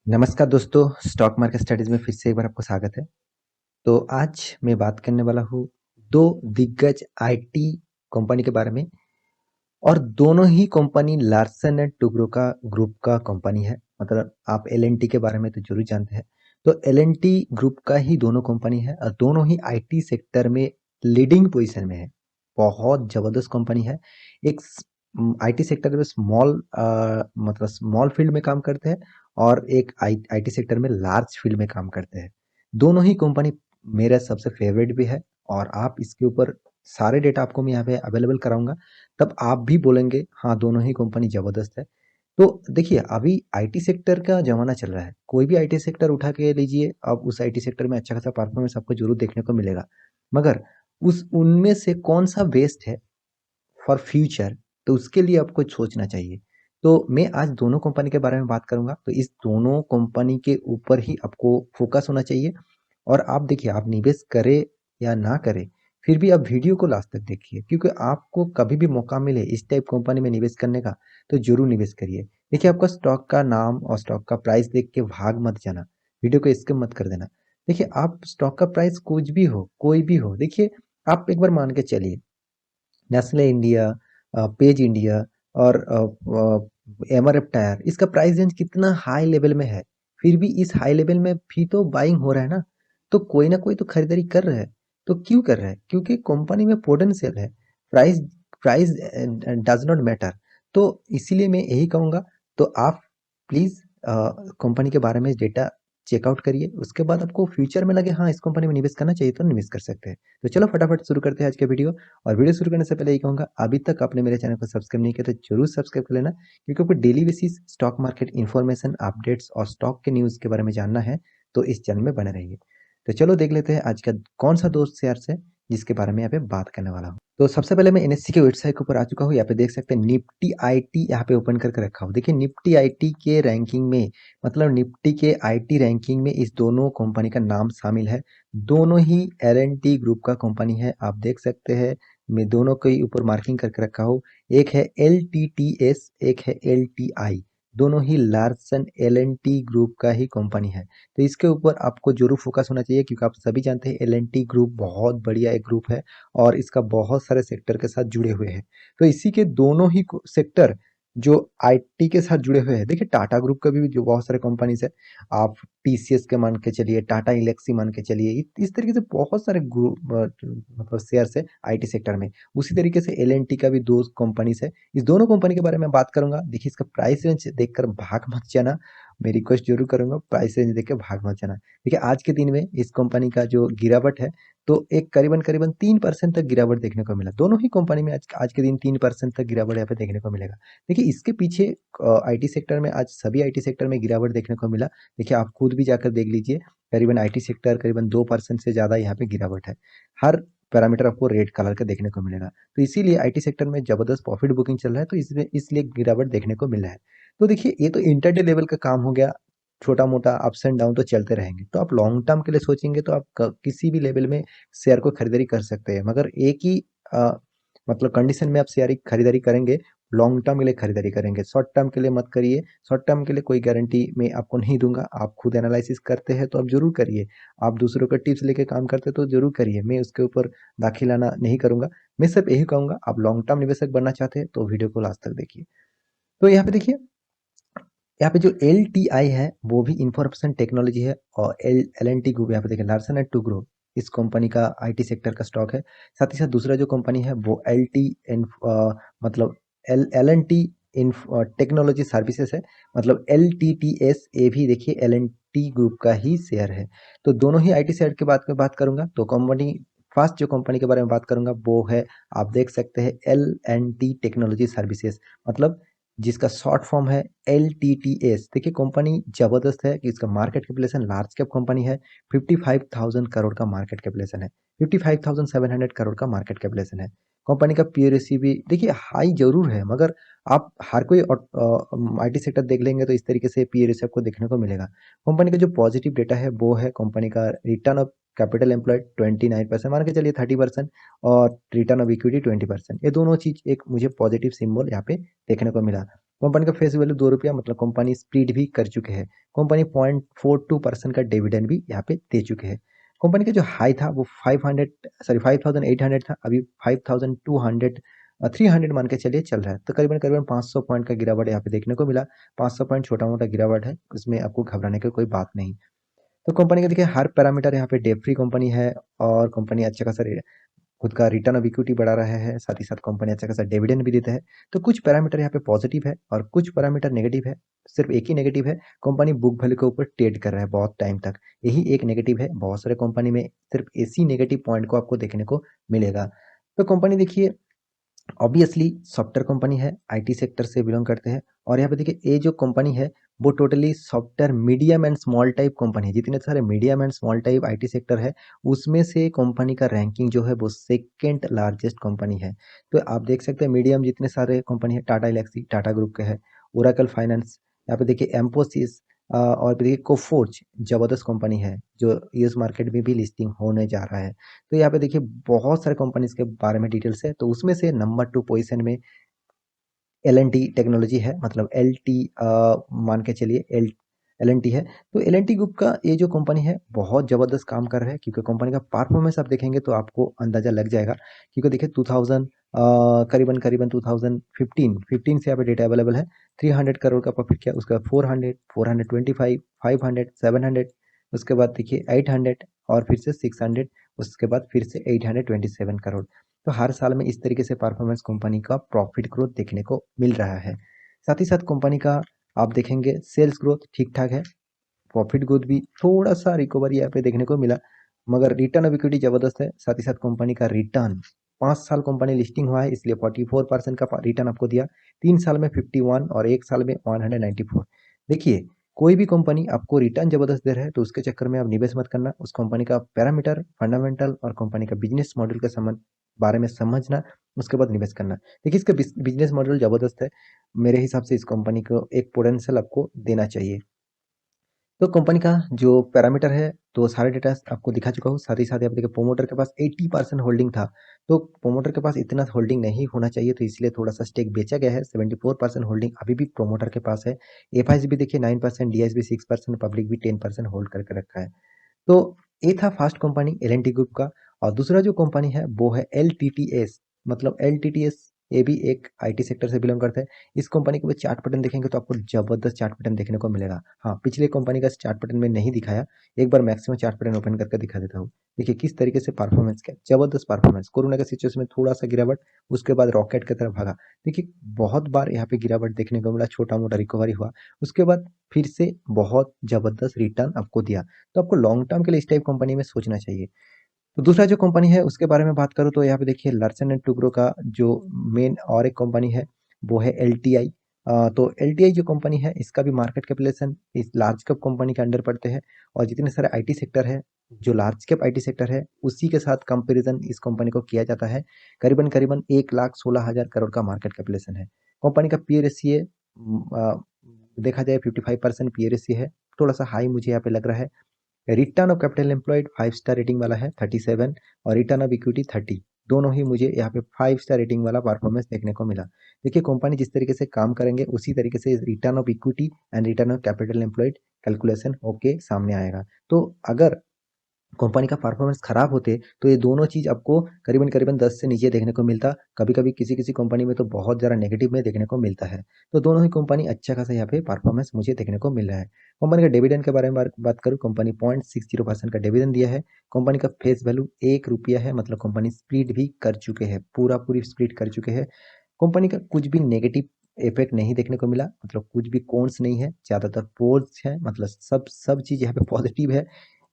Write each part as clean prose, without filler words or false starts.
नमस्कार दोस्तों, stock market studies में फिर से एक बार आपको स्वागत है। तो आज मैं बात करने वाला हूँ दो दिग्गज आईटी कंपनी के बारे में। और दोनों ही कंपनी लार्सन एंड टुब्रो का ग्रुप का कंपनी है। मतलब आप एल के बारे में तो जरूर जानते हैं। तो एल ग्रुप का ही दोनों कंपनी है और दोनों ही आईटी सेक्टर में लीडिंग पोजीशन में है। बहुत जबरदस्त कंपनी है। एक आईटी सेक्टर में स्मॉल मतलब स्मॉल फील्ड में काम करते हैं और एक आईटी सेक्टर में लार्ज फील्ड में काम करते हैं। दोनों ही कंपनी मेरा सबसे फेवरेट भी है और आप इसके ऊपर सारे डेटा आपको मैं यहाँ पे अवेलेबल कराऊंगा। तब आप भी बोलेंगे हाँ दोनों ही कंपनी जबरदस्त है। तो देखिए अभी आईटी सेक्टर का जमाना चल रहा है। कोई भी आईटी सेक्टर उठा के लीजिए, अब उस आईटी सेक्टर में अच्छा खासा परफॉर्मेंस आपको जरूर देखने को मिलेगा। मगर उस उनमें से कौन सा बेस्ट है फॉर फ्यूचर, तो उसके लिए आपको सोचना चाहिए। तो मैं आज दोनों कंपनी के बारे में बात करूंगा। तो इस दोनों कंपनी के ऊपर ही आपको फोकस होना चाहिए। और आप देखिए, आप निवेश करें या ना करें, फिर भी आप वीडियो को लास्ट तक देखिए, क्योंकि आपको कभी भी मौका मिले इस टाइप कंपनी में निवेश करने का तो जरूर निवेश करिए। देखिए, आपका स्टॉक का नाम और स्टॉक का प्राइस देख के भाग मत जाना, वीडियो को स्किप मत कर देना। देखिए, आप स्टॉक का प्राइस कुछ भी हो, कोई भी हो, देखिए आप एक बार मान के चलिए नेस्ले इंडिया, पेज इंडिया और एमआरएफ टायर, इसका प्राइस रेंज कितना हाई लेवल में है। फिर भी इस हाई लेवल में भी तो बाइंग हो रहा है ना। तो कोई ना कोई तो खरीदारी कर रहा है। तो क्यों कर रहा है? क्योंकि कंपनी में पोटेंशियल है। Price price does not matter. तो इसीलिए मैं यही कहूंगा। तो आप प्लीज कंपनी के बारे में डेटा चेकआउट करिए, उसके बाद आपको फ्यूचर में लगे हाँ इस कंपनी में निवेश करना चाहिए तो निवेश कर सकते हैं। तो चलो फटाफट शुरू करते हैं आज का वीडियो। और वीडियो शुरू करने से पहले यही कहूंगा, अभी तक आपने मेरे चैनल को सब्सक्राइब नहीं किया तो जरूर सब्सक्राइब कर लेना, क्योंकि आपको daily basis stock market information, updates और स्टॉक के न्यूज़ के बारे में जानना है तो इस चैनल में बने रहिए। तो चलो देख लेते हैं आज का कौन सा दोस्त शेयर है जिसके बारे में यहाँ पे बात करने वाला हूँ। तो सबसे पहले मैं एनएससी के वेबसाइट के ऊपर आ चुका हूँ। यहाँ पे देख सकते हैं निफ्टी आईटी यहाँ पे ओपन करके रखा हूँ। देखिए निफ्टी आईटी के रैंकिंग में, मतलब निफ्टी के आईटी रैंकिंग में इस दोनों कंपनी का नाम शामिल है। दोनों ही एल ग्रुप का कंपनी है। आप देख सकते हैं मैं दोनों के ऊपर मार्किंग करके रखा हूँ। एक है LTTS, एक है LTI। दोनों ही लार्सन L&T ग्रुप का ही कंपनी है। तो इसके ऊपर आपको जरूर फोकस होना चाहिए, क्योंकि आप सभी जानते हैं L&T ग्रुप बहुत बढ़िया एक ग्रुप है और इसका बहुत सारे सेक्टर के साथ जुड़े हुए हैं। तो इसी के दोनों ही सेक्टर जो आईटी के साथ जुड़े हुए हैं। देखिए टाटा ग्रुप का भी जो बहुत सारे कंपनीज है, आप टीसीएस के मान के चलिए, टाटा इलेक्सी मान के चलिए, इस तरीके से बहुत सारे ग्रुप मतलब शेयर्स है आईटी सेक्टर में। उसी तरीके से एल का भी दो कंपनीज है। इस दोनों कंपनी के बारे में बात करूंगा। देखिए इसका प्राइस रेंज देखकर भाग मत जाना, मैं रिक्वेस्ट जरूर करूंगा, प्राइस रेंज देख के भाग मत जाना। देखिए आज के दिन में इस कंपनी का जो गिरावट है, तो एक करीबन करीबन 3% तक गिरावट देखने को मिला। दोनों ही कंपनी में आज के दिन 3% तक गिरावट यहाँ पे देखने को मिलेगा। देखिए इसके पीछे आईटी सेक्टर में, आज सभी आईटी सेक्टर में गिरावट देखने को मिला। देखिए आप खुद भी जाकर देख लीजिए, करीबन आईटी सेक्टर करीबन 2% से ज़्यादा यहाँ पे गिरावट है। हर पैरामीटर आपको रेड कलर का देखने को मिलेगा। तो इसीलिए आईटी सेक्टर में जबरदस्त प्रॉफिट बुकिंग चल रहा है, तो इसमें इसलिए गिरावट देखने को मिला है। तो देखिए ये तो इंटरडे लेवल का काम हो गया। छोटा मोटा अप्स एंड डाउन तो चलते रहेंगे। तो आप लॉन्ग टर्म के लिए सोचेंगे तो आप किसी भी लेवल में शेयर को खरीदारी कर सकते हैं, मगर एक ही मतलब कंडीशन में आप शेयर की खरीदारी करेंगे, लॉन्ग टर्म के लिए खरीदारी करेंगे, शॉर्ट टर्म के लिए मत करिए। शॉर्ट टर्म के लिए कोई गारंटी मैं आपको नहीं दूंगा। आप खुद एनालिसिस करते हैं तो आप जरूर करिए, आप दूसरों का टिप्स लेके काम करते हैं तो जरूर करिए, मैं उसके ऊपर दाखिलाना नहीं करूंगा। मैं सिर्फ यही कहूंगा, आप लॉन्ग टर्म निवेशक बनना चाहते हैं तो वीडियो को लास्ट तक देखिए। तो यहाँ पे देखिए, यहाँ पे जो LTI है वो भी इंफॉर्मेशन टेक्नोलॉजी है, और L&T ग्रुप यहाँ पे देखिए लार्सन एंड टुब्रो इस कंपनी का आईटी सेक्टर का स्टॉक है। साथ ही साथ दूसरा जो कंपनी है वो मतलब L&T टेक्नोलॉजी सर्विसेज है, मतलब LTTS। ये भी देखिए L&T ग्रुप का ही शेयर है। तो दोनों ही आईटी शेयर की बात करूंगा। तो कंपनी फर्स्ट जो कंपनी के बारे में बात करूंगा वो है, आप देख सकते हैं L&T टेक्नोलॉजी सर्विसेज, मतलब जिसका शॉर्ट फॉर्म है LTTS। देखिए कंपनी जबरदस्त है कि इसका market capitalisation large cap company है। 55,000 करोड़ का मार्केट कैपिटलाइजेशन है, 55,700 करोड़ का मार्केट कैपिटलाइजेशन है। कंपनी का पीओरेसी भी देखिए हाई जरूर है, मगर आप हर कोई आईटी सेक्टर देख लेंगे तो इस तरीके से पीओरेसी आपको देखने को मिलेगा। कंपनी का जो पॉजिटिव डेटा है वो है कंपनी का रिटर्न ऑफ कैपिटल एम्प्लॉयड 29%, मान के चलिए 30%, और रिटर्न ऑफ इक्विटी 20%। ये दोनों चीज एक मुझे पॉजिटिव सिंबल यहाँ पे देखने को मिला। कंपनी का फेस वैल्यू ₹2 मतलब कंपनी स्प्लिट भी कर चुके हैं। कंपनी 0.42% का डिविडेंड भी यहाँ पे दे चुके हैं। कंपनी का जो हाई था वो 5800 था, अभी 5200 300 मान के चलिए चल रहा है, तो करीबन करीबन 500 पॉइंट का गिरावट यहाँ पे देखने को मिला। 500 पॉइंट छोटा मोटा गिरावट है, उसमें आपको घबराने की कोई बात नहीं। तो कंपनी का देखिए हर पैरामीटर यहाँ पे डेट फ्री कंपनी है, और कंपनी अच्छा खासा खुद का रिटर्न ऑफ इक्विटी बढ़ा रहा है, साथ ही साथ कंपनी अच्छा खासा डिविडेंड भी देता है। तो कुछ पैरामीटर यहाँ पे पॉजिटिव है और कुछ पैरामीटर नेगेटिव है। सिर्फ एक ही नेगेटिव है, कंपनी बुक वैल्यू के ऊपर ट्रेड कर रहा है बहुत टाइम तक, यही एक नेगेटिव है। बहुत सारे कंपनी में सिर्फ इसी नेगेटिव पॉइंट को आपको देखने को मिलेगा। तो कंपनी देखिए ऑब्वियसली सॉफ्टवेयर कंपनी है, आईटी सेक्टर से बिलोंग करते हैं, और यहाँ पे देखिए ये जो कंपनी है वो totally software medium and small type company है। जितने सारे medium and small type IT sector है उसमें से कंपनी का रैंकिंग जो है वो सेकेंड लार्जेस्ट कंपनी है। तो आप देख सकते हैं मीडियम जितने सारे कंपनी है, टाटा इलेक्सी टाटा ग्रुप के है, ओरेकल फाइनेंस, यहाँ पे देखिए एम्फोसिस, और देखिए कोफोर्ज जबरदस्त कंपनी है जो यूएस मार्केट में भी लिस्टिंग होने जा रहा है। तो यहाँ पे देखिए बहुत सारे कंपनीज के बारे में डिटेल्स है, तो उसमें से नंबर 2 पोजीशन में एल एन टी टेक्नोलॉजी है, मतलब एल टी मान के चलिए एल एन टी है। तो एल एन टी ग्रुप का ये जो कंपनी है बहुत ज़बरदस्त काम कर रहा है, क्योंकि कंपनी का परफॉर्मेंस आप देखेंगे तो आपको अंदाज़ा लग जाएगा। क्योंकि देखिए 2000 करीबन करीबन 2015 से यहाँ पे डेटा अवेलेबल है। 300 करोड़ का प्रॉफिट किया, उसके बाद 400, 425, 500, 700, उसके बाद देखिए 800, और फिर से 600, उसके बाद फिर से 827 करोड़। तो हर साल में इस तरीके से परफॉर्मेंस कंपनी का प्रॉफिट ग्रोथ देखने को मिल रहा है। साथ ही साथ कंपनी का आप देखेंगे सेल्स ग्रोथ ठीक ठाक है, प्रॉफिट ग्रोथ भी थोड़ा सा रिकवरी यहाँ पे देखने को मिला, मगर रिटर्न ऑफ इक्विटी जबरदस्त है। साथ ही साथ कंपनी का रिटर्न 5 साल कंपनी लिस्टिंग हुआ है इसलिए 44% का रिटर्न आपको दिया, 3 साल में 51 और 1 साल में 194। देखिए कोई भी कंपनी आपको रिटर्न जबरदस्त दे रहा है तो उसके चक्कर में आप निवेश मत करना, उस कंपनी का पैरामीटर फंडामेंटल और कंपनी का बिजनेस मॉडल के बारे में समझना, उसके बाद निवेश करना। देखिए इसका बिजनेस मॉडल जबरदस्त है, मेरे हिसाब से इस कंपनी को एक पोटेंशियल आपको देना चाहिए। तो कंपनी का जो पैरामीटर है तो सारे डेटा आपको दिखा चुका हूँ। साथ ही साथ आप देखिए प्रोमोटर के पास 80% होल्डिंग था, तो प्रोमोटर के पास इतना होल्डिंग नहीं होना चाहिए, तो इसलिए थोड़ा सा स्टेक बेचा गया है। 74% होल्डिंग अभी भी प्रोमोटर के पास है। एफ भी देखिए 9%, डीएस भी 6%, पब्लिक भी 10% होल्ड करके रखा है। तो ये था first company L N T group का। और दूसरा जो कंपनी है वो है एल टी टी एस, मतलब एल टी टी एस, ये भी एक आईटी सेक्टर से बिलोंग करता है। इस कंपनी को चार्ट पैटर्न देखेंगे तो आपको जबरदस्त चार्ट पैटर्न देखने को मिलेगा। हाँ, पिछले कंपनी का चार्ट पैटर्न में नहीं दिखाया, एक बार मैक्सिमम चार्ट पैटर्न ओपन करके दिखा देता हूँ। देखिए किस तरीके से परफॉर्मेंस किया, जबरदस्त परफॉर्मेंस। कोरोना के सिचुएशन में थोड़ा सा गिरावट, उसके बाद रॉकेट की तरफ भागा। देखिए बहुत बार यहाँ पे गिरावट देखने को मिला, छोटा मोटा रिकवरी हुआ, उसके बाद फिर से बहुत जबरदस्त रिटर्न आपको दिया। तो आपको लॉन्ग टर्म के लिए इस टाइप कंपनी में सोचना चाहिए। तो दूसरा जो कंपनी है उसके बारे में बात करूँ तो यहाँ पे देखिए लार्सन एंड टुब्रो का जो मेन और एक कंपनी है वो है एल टी आई। तो एल टी आई जो कंपनी है इसका भी मार्केट कैपिटलाइजेशन इस लार्ज कैप कंपनी के अंडर पड़ते हैं, और जितने सारे आईटी सेक्टर है, जो लार्ज कैप आईटी सेक्टर है उसी के साथ कंपैरिजन इस कंपनी को किया जाता है। करीबन करीबन 1,16,000 करोड़ का मार्केट कैपिटलाइजेशन है। कंपनी का पी रेशियो देखा जाए 55% पी रेशियो है, थोड़ा सा हाई मुझे यहाँ पे लग रहा है। Return of capital employed 5 star rating वाला है 37, और रिटर्न ऑफ इक्विटी 30, दोनों ही मुझे यहाँ पे 5 स्टार रेटिंग वाला परफॉर्मेंस देखने को मिला। देखिए कंपनी जिस तरीके से काम करेंगे उसी तरीके से return of equity and return of capital employed calculation होके सामने आएगा। तो अगर कंपनी का परफॉर्मेंस खराब होते तो ये दोनों चीज आपको करीबन करीबन 10 से नीचे देखने को मिलता, कभी कभी किसी किसी कंपनी में तो बहुत ज़्यादा नेगेटिव में देखने को मिलता है। तो दोनों ही कंपनी अच्छा खासा यहाँ पे परफॉर्मेंस मुझे देखने को मिल रहा है। कंपनी का डिविडेंड के बारे में बात करूँ, कंपनी 0.60% का डिविडेंड दिया है। कंपनी का फेस वैल्यू ₹1 है, मतलब कंपनी स्प्लिट भी कर चुके हैं, पूरी स्प्लिट कर चुके हैं। कंपनी का कुछ भी नेगेटिव इफेक्ट नहीं देखने को मिला, मतलब कुछ भी कॉन्स नहीं है, ज़्यादातर पोल्स है, मतलब सब सब चीज़ यहाँ पे पॉजिटिव है।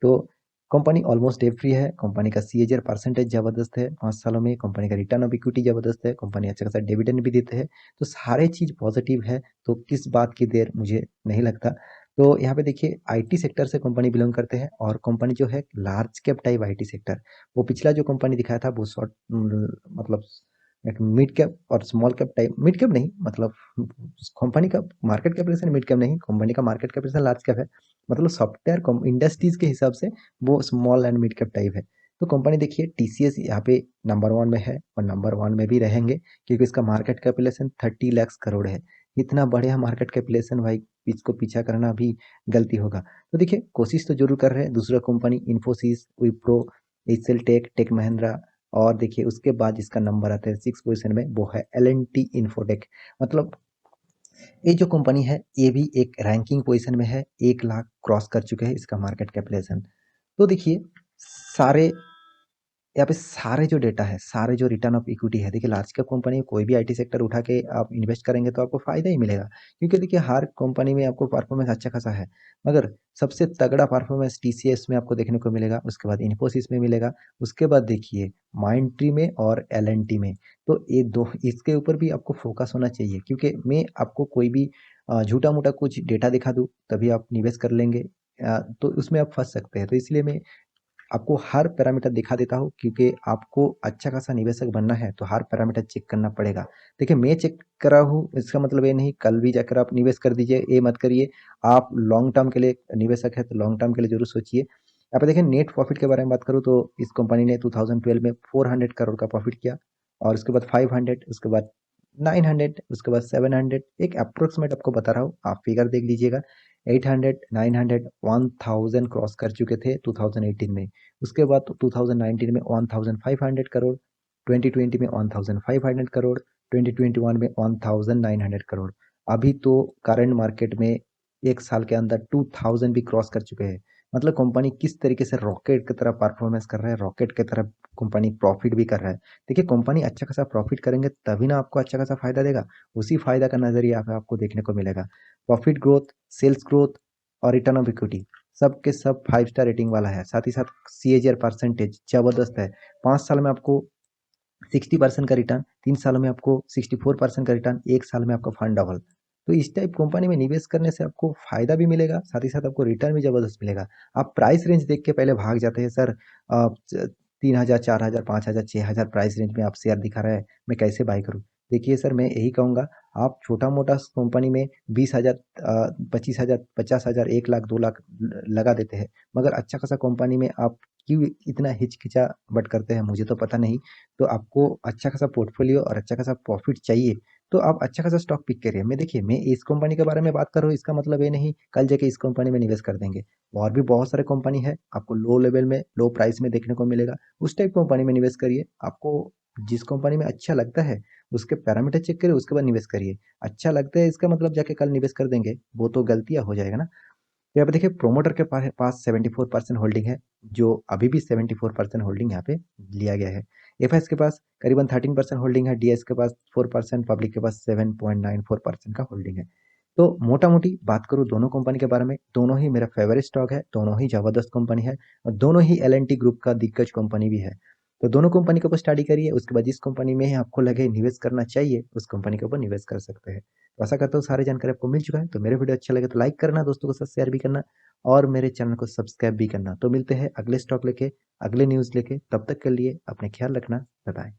तो कंपनी ऑलमोस्ट डेट फ्री है। कंपनी का सीएजीआर परसेंटेज जबरदस्त है 5 सालों में। कंपनी का रिटर्न ऑफ इक्विटी जबरदस्त है। कंपनी अच्छा खासा डिविडेंड भी देते हैं। तो सारे चीज पॉजिटिव है, तो किस बात की देर मुझे नहीं लगता। तो यहाँ पे देखिए आईटी सेक्टर से कंपनी बिलोंग करते हैं, और कंपनी जो है large cap type IT sector, वो पिछला जो कंपनी दिखाया था वो शॉर्ट मतलब एक मिड कैप और small cap type, mid cap नहीं मतलब कंपनी का मार्केट कैपिटलाइजेशन मिड कैप नहीं, कंपनी का मार्केट कैपिटलाइजेशन लार्ज कैप है, मतलब सॉफ्टवेयर इंडस्ट्रीज के हिसाब से वो small and mid cap type है। तो कंपनी देखिए टीसीएस यहाँ पे नंबर 1 में है, और नंबर 1 में भी रहेंगे, क्योंकि इसका मार्केट कैपिटलाइजेशन 30 लाख करोड़ है। इतना बढ़िया मार्केट कैपिटलाइजेशन भाई, इसको पीछा करना भी गलती होगा। तो देखिए कोशिश तो जरूर कर रहे हैं। दूसरा company Infosys, Wipro, HCL tech, tech Mahindra, और देखिए उसके बाद जिसका नंबर आता है 6 पोजीशन में वो है एल&टी इन्फोटेक। मतलब ये जो कंपनी है ये भी एक रैंकिंग पोजीशन में है, 1 लाख क्रॉस कर चुके हैं इसका मार्केट कैपिटलाइजेशन। तो देखिए सारे यहाँ पे सारे जो डेटा है, सारे जो रिटर्न ऑफ इक्विटी है, देखिए लार्ज कैप कंपनी कोई भी आईटी सेक्टर उठा के आप इन्वेस्ट करेंगे तो आपको फायदा ही मिलेगा, क्योंकि देखिए हर कंपनी में आपको परफॉर्मेंस अच्छा खासा है। मगर सबसे तगड़ा परफॉर्मेंस टीसीएस में आपको देखने को मिलेगा, उसके बाद इन्फोसिस में मिलेगा, उसके बाद देखिए माइंडट्री में और एल&टी में। तो ये दो, इसके ऊपर भी आपको फोकस होना चाहिए, क्योंकि मैं आपको कोई भी झूठा मूठा कुछ डेटा दिखा दूँ तभी आप निवेश कर लेंगे, तो उसमें आप फंस सकते हैं। तो इसलिए मैं आपको हर पैरामीटर दिखा देता हूँ, क्योंकि आपको अच्छा खासा निवेशक बनना है तो हर पैरामीटर चेक करना पड़ेगा। देखिए मैं चेक कर रहा हूँ, इसका मतलब ये नहीं कल भी जाकर आप निवेश कर दीजिए, ये मत करिए। आप लॉन्ग टर्म के लिए निवेशक है तो लॉन्ग टर्म के लिए जरूर सोचिए। यहाँ पे देखिए नेट प्रॉफिट के बारे में बात करूँ तो इस कंपनी ने 2012 में 400 करोड़ का प्रॉफिट किया, और उसके बाद 500, उसके बाद 900, उसके बाद 700। एक अप्रोक्सीमेट आपको बता रहा हूँ, आप फिगर देख लीजिएगा। 800, 900, 1000 क्रॉस कर चुके थे 2018 में। उसके बाद 2019 में 1500 करोड़, 2020 में 1500 करोड़, 2021 में 1900 करोड़। अभी तो करंट मार्केट में एक साल के अंदर 2000 भी क्रॉस कर चुके हैं। मतलब कंपनी किस तरीके से रॉकेट की तरह परफॉर्मेंस कर रहा है, रॉकेट की तरह कंपनी प्रॉफिट भी कर रहा है। देखिए कंपनी अच्छा खासा प्रॉफिट करेंगे तभी ना आपको अच्छा खासा फायदा देगा, उसी फायदा का नजरिया आपको देखने को मिलेगा। प्रॉफिट ग्रोथ, सेल्स ग्रोथ और रिटर्न ऑफ इक्विटी सब के सब 5 स्टार रेटिंग वाला है। साथ ही साथ सीएजीआर परसेंटेज जबरदस्त है। 5 साल में आपको 60% का रिटर्न, 3 सालों में आपको 64% का रिटर्न, 1 साल में आपका फंड डबल। तो इस टाइप कंपनी में निवेश करने से आपको फायदा भी मिलेगा, साथ ही साथ आपको रिटर्न भी जबरदस्त मिलेगा। आप प्राइस रेंज देख के पहले भाग जाते हैं, सर 3,000, 4,000, 5,000, 6,000 प्राइस रेंज में आप शेयर दिखा रहा है, मैं कैसे बाई करूँ। देखिए सर मैं यही कहूँगा, आप छोटा मोटा कंपनी में 20,000, 25,000, 50,000, 1 लाख, 2 लाख लगा देते हैं, मगर अच्छा खासा कंपनी में आप क्यों इतना हिचकिचाहट करते हैं मुझे तो पता नहीं। तो आपको अच्छा खासा पोर्टफोलियो और अच्छा खासा प्रॉफिट चाहिए तो आप अच्छा खासा स्टॉक पिक करिए। मैं देखिए मैं इस कंपनी के बारे में बात कर रहा हूँ, इसका मतलब ये नहीं कल जाके इस कंपनी में निवेश कर देंगे। और भी बहुत सारे कंपनी है आपको लो लेवल में, लो प्राइस में देखने को मिलेगा, उस टाइप कंपनी में निवेश करिए। आपको जिस कंपनी में अच्छा लगता है उसके पैरामीटर चेक करिए, उसके बाद निवेश करिए। अच्छा लगता है इसका मतलब जाके कल निवेश कर देंगे, वो तो गलतियां हो जाएगा ना। तो यहाँ पे देखिए प्रोमोटर के पास 74% होल्डिंग है, जो अभी भी 74% होल्डिंग यहाँ पे लिया गया है। एफएस के पास करीबन 13% होल्डिंग है, डीएस के पास 4%, पब्लिक के पास 7.94% का होल्डिंग है। तो मोटा मोटी बात करूँ दोनों कंपनी के बारे में, दोनों ही मेरा फेवरेट स्टॉक है, दोनों ही जबरदस्त कंपनी है, और दोनों ही एल&टी ग्रुप का दिग्गज कंपनी भी है। तो दोनों कंपनी के ऊपर स्टडी करिए, उसके बाद जिस कंपनी में आपको लगे निवेश करना चाहिए उस कंपनी के ऊपर निवेश कर सकते हैं। तो आशा करता हूँ सारी जानकारी आपको मिल चुका है। तो मेरे वीडियो अच्छा लगे तो लाइक करना, दोस्तों के साथ शेयर भी करना, और मेरे चैनल को सब्सक्राइब भी करना। तो मिलते हैं अगले स्टॉक लेके, अगले न्यूज़ लेके, तब तक के लिए अपने ख्याल रखना। Bye bye.